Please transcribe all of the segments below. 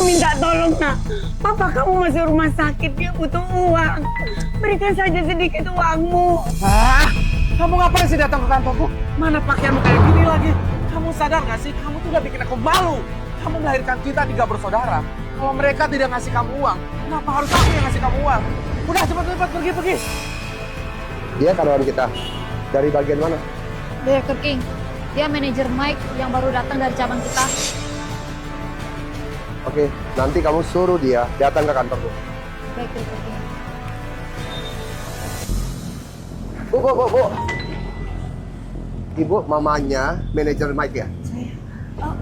minta tolong, nak. Papa kamu masuk rumah sakit, dia butuh uang. Berikan saja sedikit uangmu. Hah? Kamu ngapain sih datang ke kantorku? Mana pakaianmu kayak gini lagi? Kamu sadar gak sih? Kamu tuh udah bikin aku malu. Kamu melahirkan kita 3 bersaudara. Kalau mereka tidak ngasih kamu uang, kenapa harus aku yang ngasih kamu uang? Udah cepat-cepat pergi. Dia karyawan kita. Dari bagian mana? Director King, dia manajer Mike yang baru datang dari cabang kita. Oke, nanti kamu suruh dia datang ke kantorku. Baik, Director King. Bu. Ibu mamanya manajer Mike ya? Oh,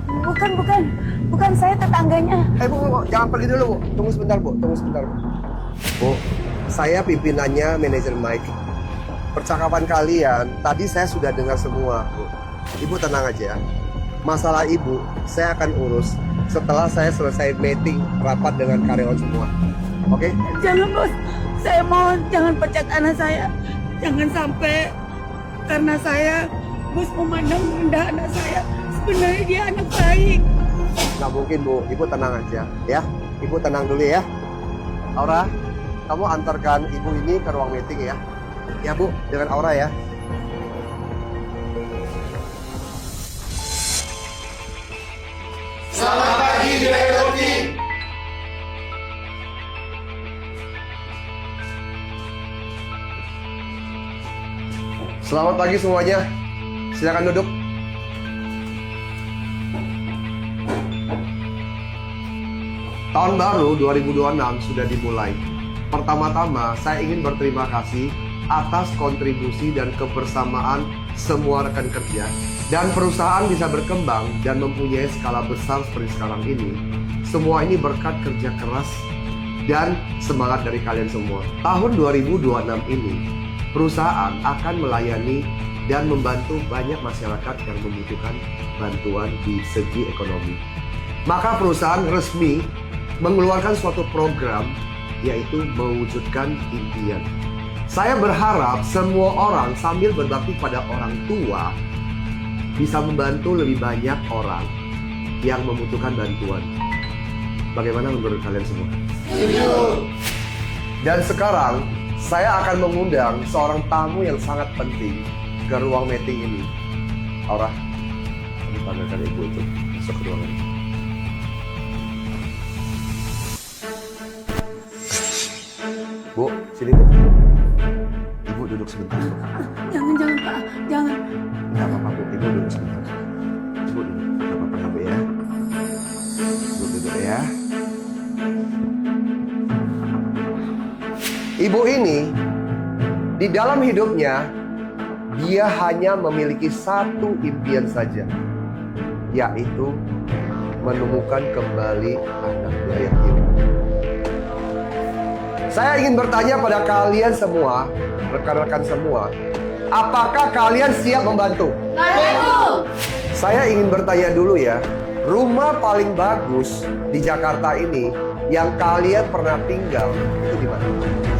bukan saya tetangganya. Bu, jangan pergi dulu, Bu. Tunggu sebentar, Bu. Bu, saya pimpinannya manajer Mike. Percakapan kalian, tadi saya sudah dengar semua, Bu. Ibu tenang aja. Masalah ibu, saya akan urus setelah saya selesai meeting rapat dengan karyawan semua. Oke? Jangan, Bos. Saya mohon jangan pecat anak saya. Jangan sampai karena saya, Bos memandang rendah anak saya. Sebenarnya dia anak baik. Nggak mungkin, Bu. Ibu tenang aja, ya. Ibu tenang dulu ya. Aura, kamu antarkan ibu ini ke ruang meeting ya. Ya, Bu, dengan Aura ya. Selamat pagi, Direktur King. Selamat pagi semuanya. Silakan duduk. Tahun baru 2026 sudah dimulai. Pertama-tama, saya ingin berterima kasih atas kontribusi dan kebersamaan semua rekan kerja. Dan perusahaan bisa berkembang dan mempunyai skala besar seperti sekarang ini. Semua ini berkat kerja keras dan semangat dari kalian semua. Tahun 2026 ini, perusahaan akan melayani dan membantu banyak masyarakat yang membutuhkan bantuan di segi ekonomi. Maka perusahaan resmi mengeluarkan suatu program, yaitu mewujudkan impian. Saya berharap semua orang sambil berbakti pada orang tua bisa membantu lebih banyak orang yang membutuhkan bantuan. Bagaimana menurut kalian semua? Dan sekarang saya akan mengundang seorang tamu yang sangat penting ke ruang meeting ini. Aura, kami panggilkan ibu untuk masuk ke ruangan. Bu, sini Bu. Ibu duduk sebentar. Jangan, Pak. Jangan. Enggak apa-apa, Bu. Ibu duduk sebentar. Ibu duduk. Enggak apa-apa ya, Bu ya. Ibu duduk ya. Ibu ini, di dalam hidupnya, dia hanya memiliki satu impian saja, yaitu menemukan kembali anaknya yang hilang. Saya ingin bertanya pada kalian semua, rekan-rekan semua, apakah kalian siap membantu? Saya ingin bertanya dulu ya, rumah paling bagus di Jakarta ini yang kalian pernah tinggal itu di mana?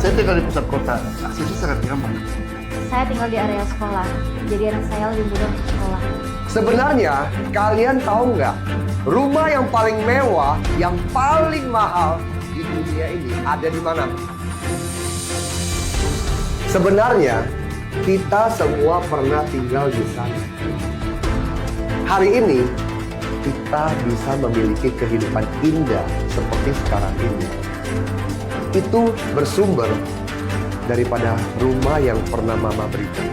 Saya tinggal di pusat kota. Aksesnya sangat gampang. Saya tinggal di area sekolah, jadi anak saya lebih mudah untuk sekolah. Sebenarnya kalian tahu nggak, rumah yang paling mewah, yang paling mahal di dunia ini ada di mana? Sebenarnya kita semua pernah tinggal di sana. Hari ini kita bisa memiliki kehidupan indah seperti sekarang ini. Itu bersumber daripada rumah yang pernah Mama berikan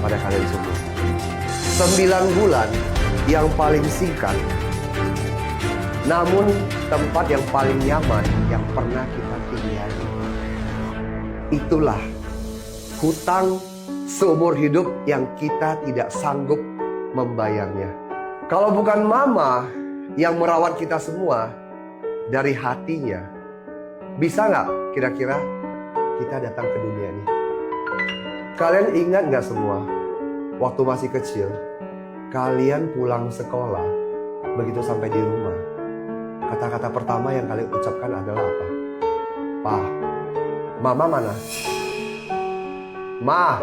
pada kalian semua. 9 bulan yang paling singkat, namun tempat yang paling nyaman yang pernah kita tinggali. Itulah hutang seumur hidup yang kita tidak sanggup membayarnya. Kalau bukan Mama yang merawat kita semua dari hatinya, bisa nggak kira-kira kita datang ke dunia ini? Kalian ingat nggak semua, waktu masih kecil, kalian pulang sekolah, begitu sampai di rumah, kata-kata pertama yang kalian ucapkan adalah apa? Pa, Mama mana? Ma,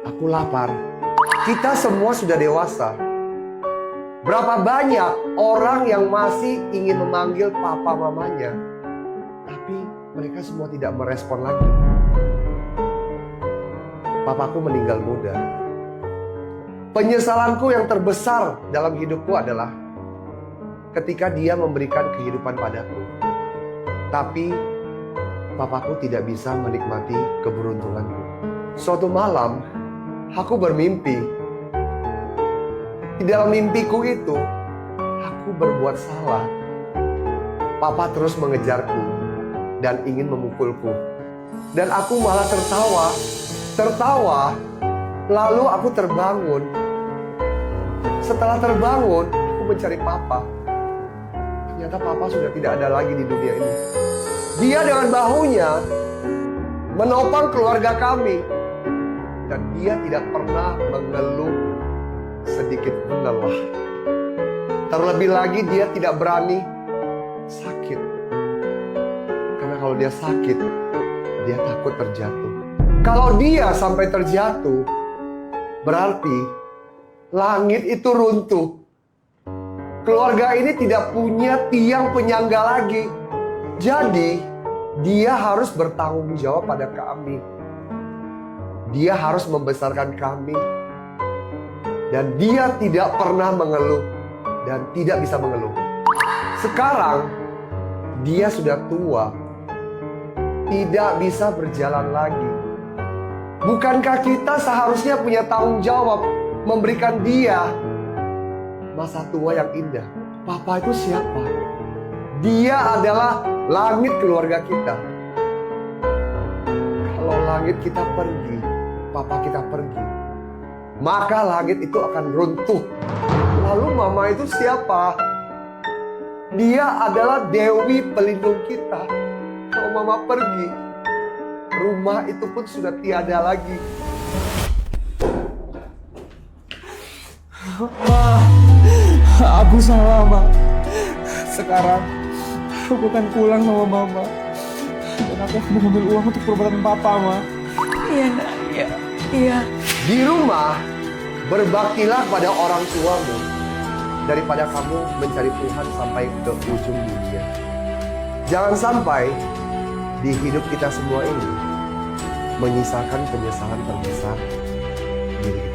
aku lapar. Kita semua sudah dewasa. Berapa banyak orang yang masih ingin memanggil papa mamanya, tapi mereka semua tidak merespon lagi. Papaku meninggal muda. Penyesalanku yang terbesar dalam hidupku adalah ketika dia memberikan kehidupan padaku. Tapi papaku tidak bisa menikmati keberuntunganku. Suatu malam, aku bermimpi. Di dalam mimpiku itu, aku berbuat salah. Papa terus mengejarku dan ingin memukulku. Dan aku malah tertawa. Lalu aku terbangun. Setelah terbangun, aku mencari papa. Ternyata papa sudah tidak ada lagi di dunia ini. Dia dengan bahunya menopang keluarga kami. Dan dia tidak pernah mengeluh sedikit pun lelah. Terlebih lagi dia tidak berani sakit. Karena kalau dia sakit, dia takut terjatuh. Kalau dia sampai terjatuh, berarti langit itu runtuh. Keluarga ini tidak punya tiang penyangga lagi. Jadi, dia harus bertanggung jawab pada kami. Dia harus membesarkan kami. Dan dia tidak pernah mengeluh. Dan tidak bisa mengeluh. Sekarang, dia sudah tua. Tidak bisa berjalan lagi. Bukankah kita seharusnya punya tanggung jawab memberikan dia masa tua yang indah? Papa itu siapa? Dia adalah langit keluarga kita. Kalau langit kita pergi, papa kita pergi, maka langit itu akan runtuh. Lalu mama itu siapa? Dia adalah Dewi pelindung kita. Kalau mama pergi, rumah itu pun sudah tiada lagi. Aku salah, Ma. Sekarang aku akan pulang sama Mama. Dan aku mau ambil uang untuk perbuatan Papa, Ma. Iya, nak. Iya. Di rumah, berbaktilah pada orang tuamu daripada kamu mencari Tuhan sampai ke ujung dunia. Jangan sampai di hidup kita semua ini menyisakan penyesalan terbesar diri kita.